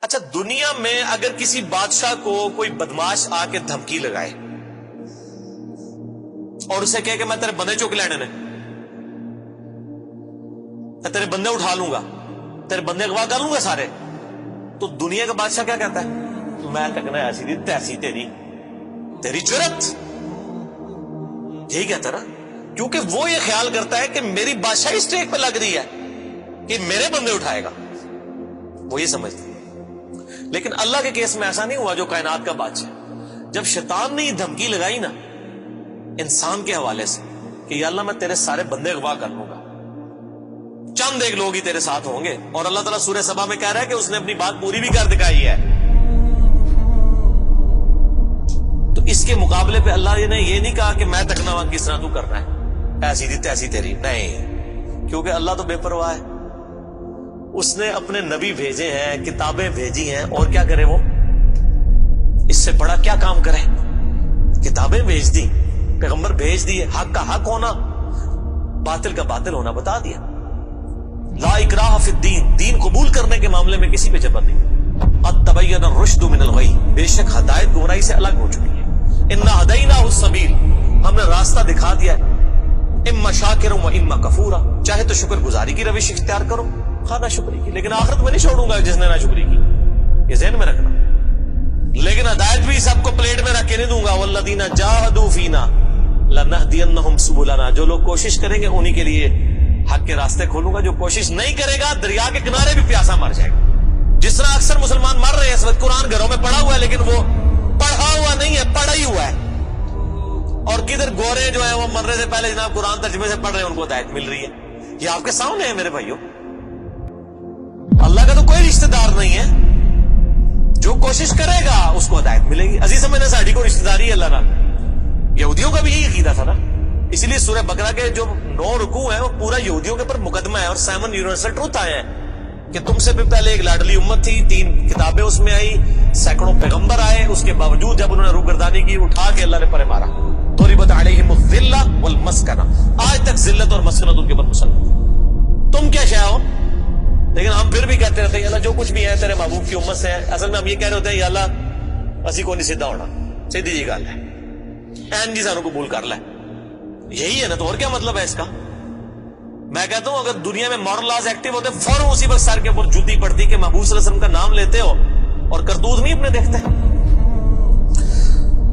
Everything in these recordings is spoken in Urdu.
اچھا، دنیا میں اگر کسی بادشاہ کو کوئی بدماش آ کے دھمکی لگائے اور اسے کہے کہ میں تیرے بندے چک لینے نے، میں تیرے بندے اٹھا لوں گا، تیرے بندے اغوا کر لوں گا سارے، تو دنیا کا بادشاہ کیا کہتا ہے؟ میں تکنا ایسی دی تیسی تیری جرت، یہی کہتا نا، کیونکہ وہ یہ خیال کرتا ہے کہ میری بادشاہی اسٹیک پہ لگ رہی ہے کہ میرے بندے اٹھائے گا، وہ یہ سمجھتا ہے۔ لیکن اللہ کے کیس میں ایسا نہیں ہوا جو کائنات کا بادشاہ، جب شیطان نے یہ دھمکی لگائی نا انسان کے حوالے سے کہ یا اللہ میں تیرے سارے بندے اغوا کر لوں گا، چند ایک لوگ ہی تیرے ساتھ ہوں گے، اور اللہ تعالیٰ سورہ سبا میں کہہ رہا ہے کہ اس نے اپنی بات پوری بھی کر دکھائی ہے، تو اس کے مقابلے پہ اللہ نے یہ نہیں کہا کہ میں تکنا کس طرح تو کرنا ہے، ایسی دی تیسی تیری، نہیں، کیونکہ اللہ تو بے پرواہ ہے، اس نے اپنے نبی بھیجے ہیں، کتابیں بھیجی ہیں، اور کیا کرے وہ؟ اس سے بڑا کیا کام کرے؟ کتابیں بھیج دی، پیغمبر بھیج دیے، حق کا حق ہونا، باطل کا باطل ہونا بتا دیا۔ لا اکراہ فی الدین، دین قبول کرنے کے معاملے میں کسی پہ جبر نہیں۔ قد تبین الرشد من الغی، بے شک ہدایت گمراہی سے الگ ہو چکی ہے۔ انا ہدیناہ السبیل، ہم نے راستہ دکھا دیا ہے، اما شاکرا و اما کفورا، چاہے تو شکر گزاری کی روش اختیار کرو، نہ شکری کی، لیکن آخرت میں نہیں چھوڑوں گا جس نے نہ شکری کی، یہ ذہن میں رکھنا۔ لیکن ہدایت بھی سب کو پلیٹ میں رکھ کے نہیں دوں گا، والذین جاہدوا فینا لنہدینہم سبلنا، جو لوگ کوشش کریں گے انہی کے لیے حق کے راستے کھولوں گا، جو کوشش نہیں کرے گا دریا کے کنارے بھی پیاسا مر جائے گا۔ جس طرح اکثر مسلمان مر رہے ہیں اس وقت، قرآن گھروں میں پڑھا ہوا ہے لیکن وہ پڑھا ہوا نہیں ہے، پڑھا ہی ہوا ہے، اور کدھر گورے جو ہیں وہ مرنے سے پہلے جناب قرآن ترجمے سے پڑھ رہے ہیں، ان کو ہدایت مل رہی ہے۔ یہ آپ کے سامنے ہے میرے بھائیوں، اللہ کا تو کوئی رشتہ دار نہیں ہے، جو کوشش کرے گا اس کو ہدایت ملے گی۔ عزیز میں نے ساڑھی کو رشتہ داری ہے اللہ نہ، یہودیوں کا بھی یہی عقیدہ تھا نا، اسی لیے سورہ بقرہ کے جو 9 رکوع ہیں وہ پورا یہودیوں کے اوپر مقدمہ ہے، اور 7 یونیورسل ٹروتھ آئے ہیں کہ تم سے بھی پہلے ایک لاڈلی امت تھی، 3 کتابیں اس میں آئی، سینکڑوں پیغمبر آئے، اس کے باوجود جب انہوں نے روگردانی کی اٹھا کے اللہ نے پرے مارا، ضربت علیہم الذلہ والمسکنہ، آج تک ذلت اور مسکنت ان کے اوپر مسلط، تم کیا شے ہو؟ لیکن ہم پھر بھی کہتے رہتے ہیں اللہ جو کچھ بھی ہے تیرے محبوب کی امت سے ہے۔ اصل میں ہم یہ کہہ رہے ہوتے ہیں یا اللہ اسی کو نہیں سیدھا ہونا، سیدھی جی گل ہے، این جی سانو قبول کر لے، یہی ہے نا، تو اور کیا مطلب ہے اس کا؟ میں کہتا ہوں اگر دنیا میں مورل لاز ایکٹیو ہوتے فوراً اسی وقت سر کے اوپر جوتی پڑتی کہ محبوب صلی اللہ علیہ وسلم کا نام لیتے ہو اور کرتوت نہیں اپنے دیکھتے۔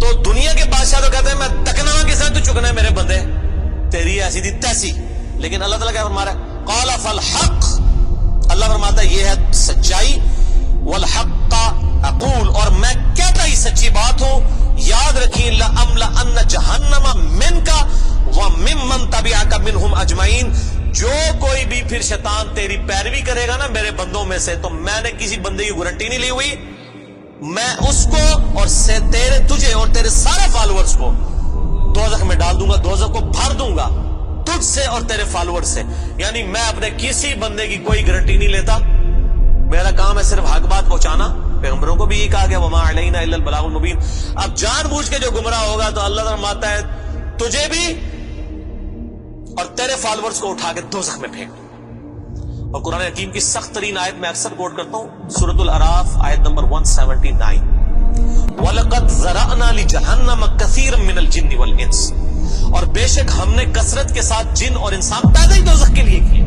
تو دنیا کے بادشاہ تو کہتے ہیں میں تکنا کس طرح تو چکنا ہے میرے بندے، تیری ایسی دی تیسی، لیکن اللہ تعالیٰ کیا فرما رہا ہے؟ قال فالحق، اللہ فرماتا ہے یہ ہے سچائی، والحق اقول، اور میں کہتا ہی سچی بات ہوں، یاد رکھیں لأملأن جہنم منک وممن تبعک منہم اجمعین، جو کوئی بھی پھر شیطان تیری پیروی کرے گا نا میرے بندوں میں سے، تو میں نے کسی بندے کی گارنٹی نہیں لی ہوئی، میں اس کو اور تجھے اور تیرے سارے فالوورز کو دوزخ میں ڈال دوں گا، دوزخ کو بھر دوں گا تجھ سے اور تیرے فالوور سے، یعنی میں اپنے کسی بندے کی کوئی گارنٹی نہیں لیتا، میرا کام ہے صرف حق بات پہنچانا، پیغمبروں کو بھی یہ کہا گیا وما علینا الا البلاغ المبین۔ اب جان بوجھ کے جو گمراہ ہوگا تو اللہ فرماتا ہے تجھے بھی اور تیرے فالوورز کو اٹھا کے دوزخ میں پھینک دوں۔ اور قرآن حکیم کی سخت ترین آیت میں اکثر کوٹ کرتا ہوں، سورۃ الاعراف آیت نمبر 179، وَلَقَدْ ذَرَأْنَا لِجَهَنَّمَ كَثِيرًا مِنَ الْجِنِّ وَالْإِنسِ، اور بے شک ہم نے کثرت کے ساتھ جن اور انسان پیدا ہی دوزخ کے لیے کیے۔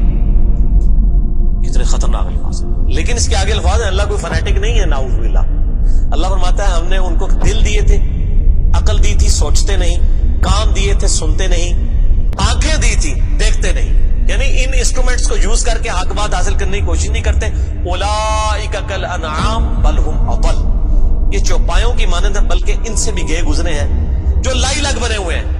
کتنے خطرناک الفاظ، لیکن اس کے آگے الفاظ ہیں اللہ کوئی فنیٹک نہیں ہے، نعوذ باللہ۔ اللہ فرماتا ہے ہم نے ان کو دل دیے تھے، عقل دی تھی سوچتے نہیں، کان دیے تھے سنتے نہیں، آنکھیں دی تھی دیکھتے نہیں، یعنی ان انسٹرومنٹس کو یوز کر کے حق بات حاصل کرنے کی کوشش نہیں کرتے۔ اولئک کالانعام بل هم اضل، یہ چوپایوں کی مانند ہے بلکہ ان سے بھی گئے گزرے ہیں، جو لائی لگ بنے ہوئے ہیں،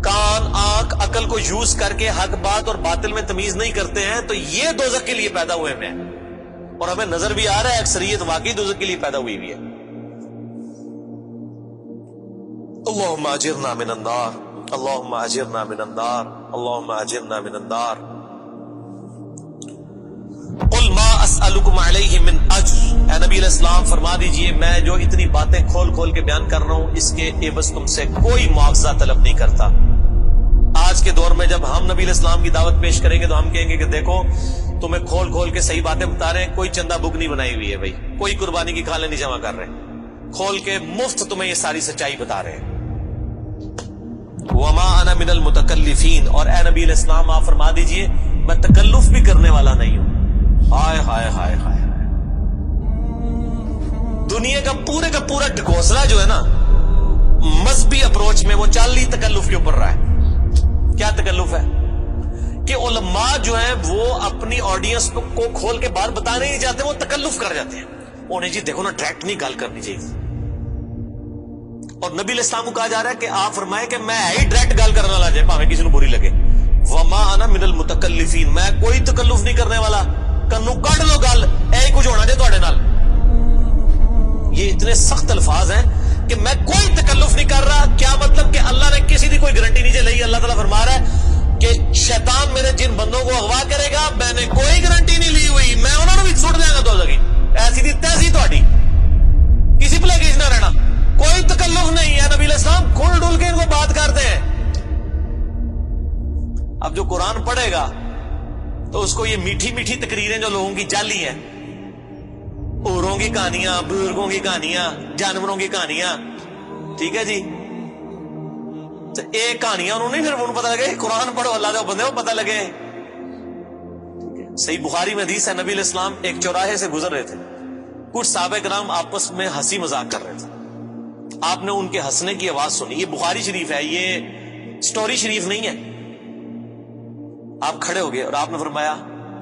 کان آنکھ عقل کو یوز کر کے حق بات اور باطل میں تمیز نہیں کرتے ہیں، تو یہ دوزخ کے لیے پیدا ہوئے ہیں، اور ہمیں نظر بھی آ رہا ہے اکثریت واقعی دوزخ کے لیے پیدا ہوئی بھی ہے۔ اللہم اجرنا من النار، اللہم اجرنا من النار، اللہم اجرنا من النار۔ قل ما اسألکم علیہ من اجر، اے نبی علیہ السلام فرما دیجئے میں جو اتنی باتیں کھول کھول کے بیان کر رہا ہوں اس کے عوض تم سے کوئی معاوضہ طلب نہیں کرتا۔ آج کے دور میں جب ہم نبی علیہ السلام کی دعوت پیش کریں گے تو ہم کہیں گے کہ دیکھو تمہیں کھول کھول کے صحیح باتیں بتا رہے ہیں, کوئی چندہ بک نہیں بنائی ہوئی ہے بھائی, کوئی قربانی کی کھالیں نہیں جمع کر رہے, کھول کے مفت تمہیں یہ ساری سچائی بتا رہے ہیں. وما انا من المتکلفین, اور اے نبی علیہ السلام آپ فرما دیجئے میں تکلف بھی کرنے والا نہیں ہوں. ہائے ہائے ہائے ہائے, دنیا کا پورا ڈھکوسلا جو ہے نا مذہبی اپروچ میں, وہ چالی تکلف کے اوپر رہا ہے. کیا تکلف ہے کہ علماء جو ہیں وہ اپنی آڈینس کو کھول کے بات بتانے نہیں چاہتے, وہ تکلف کر جاتے ہیں. انہیں جی دیکھو نا ڈائریکٹ نہیں گال کرنی چاہیے, اور نبی علیہ السلام کو کہا جا رہا ہے کہ آپ فرمائے کہ میں ہی ڈائریکٹ گال کرنے والا جائے پاویں کسی کو بری لگے. وما انا من المتکلفین, میں کوئی تکلف نہیں کرنے والا, کنو کڈ لو گل, اے کچھ ہونا جے تواڈے نال. یہ اتنے سخت الفاظ ہیں کہ میں کوئی تکلف نہیں کر رہا. کیا مطلب کہ اللہ نے کسی کی کوئی گارنٹی نہیں لئی. اللہ تعالیٰ فرما رہا ہے کہ شیطان میرے جن بندوں کو اغوا کرے گا میں نے کوئی گارنٹی نہیں لی ہوئی, میں انہوں نے بھی سٹ دیا گا دوزخی. ایسی دی تیسی تہاڈی, کسی پلے کیس نہ رہنا, کوئی تکلف نہیں ہے. نبی علیہ السلام کھل ڈل کے ان کو بات کرتے ہیں. اب جو قرآن پڑھے گا تو اس کو یہ میٹھی میٹھی تقریریں جو لوگوں کی جعلی ہیں, اوروں کی کہانیاں, بزرگوں کی کہانیاں, جانوروں کی کہانیاں, ٹھیک ہے جی, تو ایک کہانیاں انہوں نے, پھر انہوں پتہ لگے قرآن پڑھو اللہ دے بندے کو پتہ لگے. صحیح بخاری میں حدیث ہے, نبی علیہ السلام ایک چوراہے سے گزر رہے تھے, کچھ صحابہ کرام آپس میں ہنسی مذاق کر رہے تھے. آپ نے ان کے ہنسنے کی آواز سنی. یہ بخاری شریف ہے, یہ سٹوری شریف نہیں ہے. آپ کھڑے ہو گئے اور آپ نے فرمایا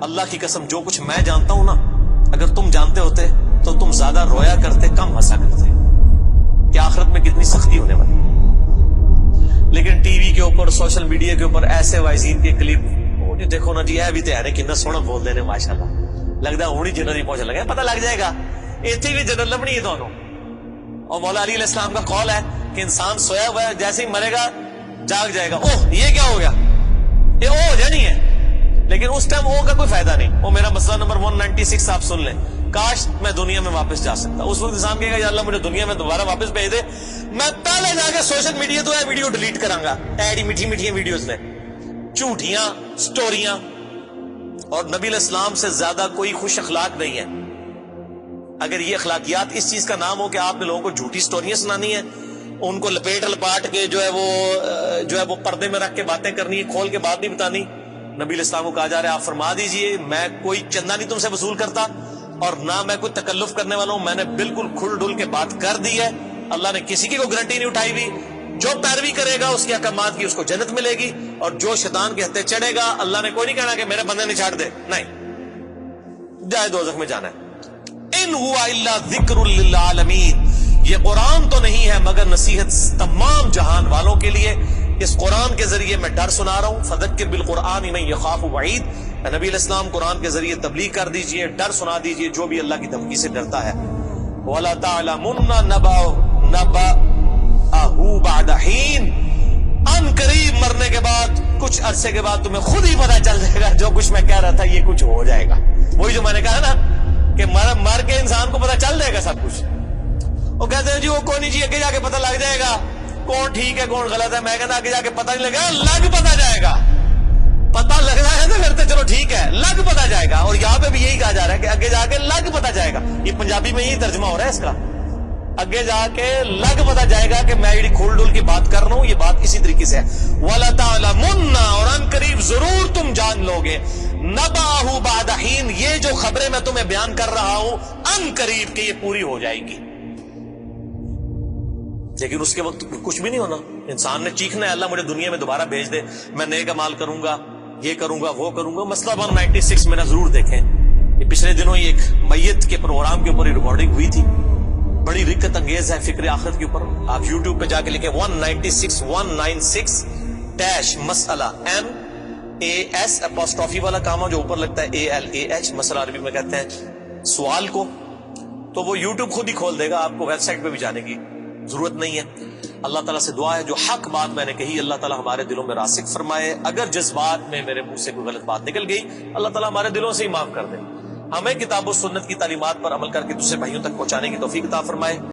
اللہ کی قسم جو کچھ میں جانتا ہوں نا, اگر تم جانتے ہوتے تو تم زیادہ رویا کرتے, کم ہنسا کرتے. کہ آخرت میں کتنی سختی ہونے والی. لیکن ٹی وی کے اوپر, سوشل میڈیا کے اوپر ایسے وائزین کے کلپ, دیکھو نا جی یہ بھی تیار ہے کتنا سونا بول دے رہے ماشاءاللہ, لگتا ہے ہونی جنرل ہی پہنچنے لگا, پتہ لگ جائے گا اتنی بھی جنرل لبنی ہے دونوں. اور مولا علی علیہ السلام کا قول ہے کہ انسان سویا ہوا ہے, جیسے ہی مرے گا جاگ جائے گا. اوہ یہ کیا ہو گیا, یہ او ہو جائے نہیں ہے, لیکن اس ٹائم او کا کوئی فائدہ نہیں. وہ میرا مسئلہ نمبر 196 آپ سن لیں, کاش میں دنیا میں واپس جا سکتا. اس وقت انسان کہے گا یا اللہ مجھے دنیا میں دوبارہ واپس بھیج دے, میں پہلے جا کے سوشل میڈیا تو ویڈیو ڈیلیٹ کراں گا. ایڈی میٹھی میٹھی ویڈیوز نے, جھوٹیاں سٹوریاں. اور نبی علیہ السلام سے زیادہ کوئی خوش اخلاق نہیں ہے. اگر یہ اخلاقیات اس چیز کا نام ہو کہ آپ نے لوگوں کو جھوٹی سٹوریاں سنانی ہیں, ان کو لپاٹ کے جو ہے وہ پردے میں رکھ کے باتیں کرنی ہے, کھول کے بات نہیں بتانی. نبی علیہ السلام کو کہا جا رہا ہے آپ فرما دیجئے میں کوئی چندہ نہیں تم سے وصول کرتا, اور نہ میں کوئی تکلف کرنے والا ہوں. میں نے بالکل کھل ڈل کے بات کر دی ہے. اللہ نے کسی کی کوئی گارنٹی نہیں اٹھائی ہوئی. جو پیروی کرے گا اس کے احکامات کی اس کو جنت ملے گی, اور جو شیطان کے ہتھے چڑھے گا اللہ نے کوئی نہیں کہنا کہ میرے بندے نے چھاڑ دے, نہیں, جائے دوزخ میں جانا ہے. ان ہوا الا ذکر للعالمین, یہ قرآن تو نہیں ہے مگر نصیحت تمام جہان والوں کے لیے. اس قرآن کے ذریعے میں ڈر سنا رہا ہوں. فذکر بالقرآن من یخاف وعید, نبی علیہ السلام قرآن کے ذریعے تبلیغ کر دیجئے, ڈر سنا دیجئے جو بھی اللہ کی دھمکی سے ڈرتا ہے. وَلَا تَعْلَمُنَّ نَبَأَهُ بَعْدَ حِينٍ, ان قریب مرنے کے بعد کچھ عرصے کے بعد تمہیں خود ہی پتہ چل جائے گا جو کچھ میں کہہ رہا تھا یہ کچھ ہو جائے گا. وہی جو میں نے کہا نا کہ مر کے انسان کو پتہ چل جائے گا سب کچھ. وہ کہتے ہیں جی وہ کوئی نہیں جی, آگے جا کے پتہ لگ جائے گا کون ٹھیک ہے کون غلط ہے. میں کہتا آگے جا کے پتہ نہیں لگا, لگ پتہ جائے گا. پتہ لگ رہا ہے تو پھر تو چلو ٹھیک ہے, لگ پتہ جائے گا. اور یہاں پہ بھی یہی کہا جا رہا ہے کہ آگے جا کے لگ پتہ جائے گا. یہ پنجابی میں یہی ترجمہ ہو رہا ہے اس کا, آگے جا کے لگ پتہ جائے گا کہ میں یہ کھول ڈول کی بات کر رہا ہوں, یہ بات اسی طریقے سے ہے. وَلَا تَعْلَمُنَّ, اور ان قریب ضرور تم جان لو گے, نَبَأَهُ بَعْدَ حِينٍ, یہ جو خبریں میں تمہیں بیان کر رہا ہوں ان قریب کہ یہ پوری ہو جائے گی. لیکن اس کے وقت کچھ بھی نہیں ہونا. انسان نے چیخنا ہے اللہ مجھے دنیا میں دوبارہ بھیج دے, میں نیک اعمال کروں گا, یہ کروں گا وہ کروں گا. مسئلہ 196 میں نہ ضرور دیکھیں, یہ پچھلے دنوں ہی ایک میت کے پروگرام کے اوپر ریکارڈنگ ہوئی تھی, بڑی رکت انگیز ہے فکر آخرت کے اوپر. آپ یوٹیوب پہ جا کے لکھیں 196 مسئلہ, MAS والا کام جو اوپر لگتا ہے ALAH, مسئلہ عربی میں کہتے ہیں سوال کو, تو وہ یوٹیوب خود ہی کھول دے گا. آپ کو ویب سائٹ پہ بھی جانے کی ضرورت نہیں ہے. اللہ تعالیٰ سے دعا ہے جو حق بات میں نے کہی اللہ تعالیٰ ہمارے دلوں میں راسخ فرمائے. اگر جذبات میں میرے منہ سے کوئی غلط بات نکل گئی اللہ تعالیٰ ہمارے دلوں سے ہی معاف کر دے. ہمیں کتاب و سنت کی تعلیمات پر عمل کر کے دوسرے بھائیوں تک پہنچانے کی توفیق عطا فرمائے.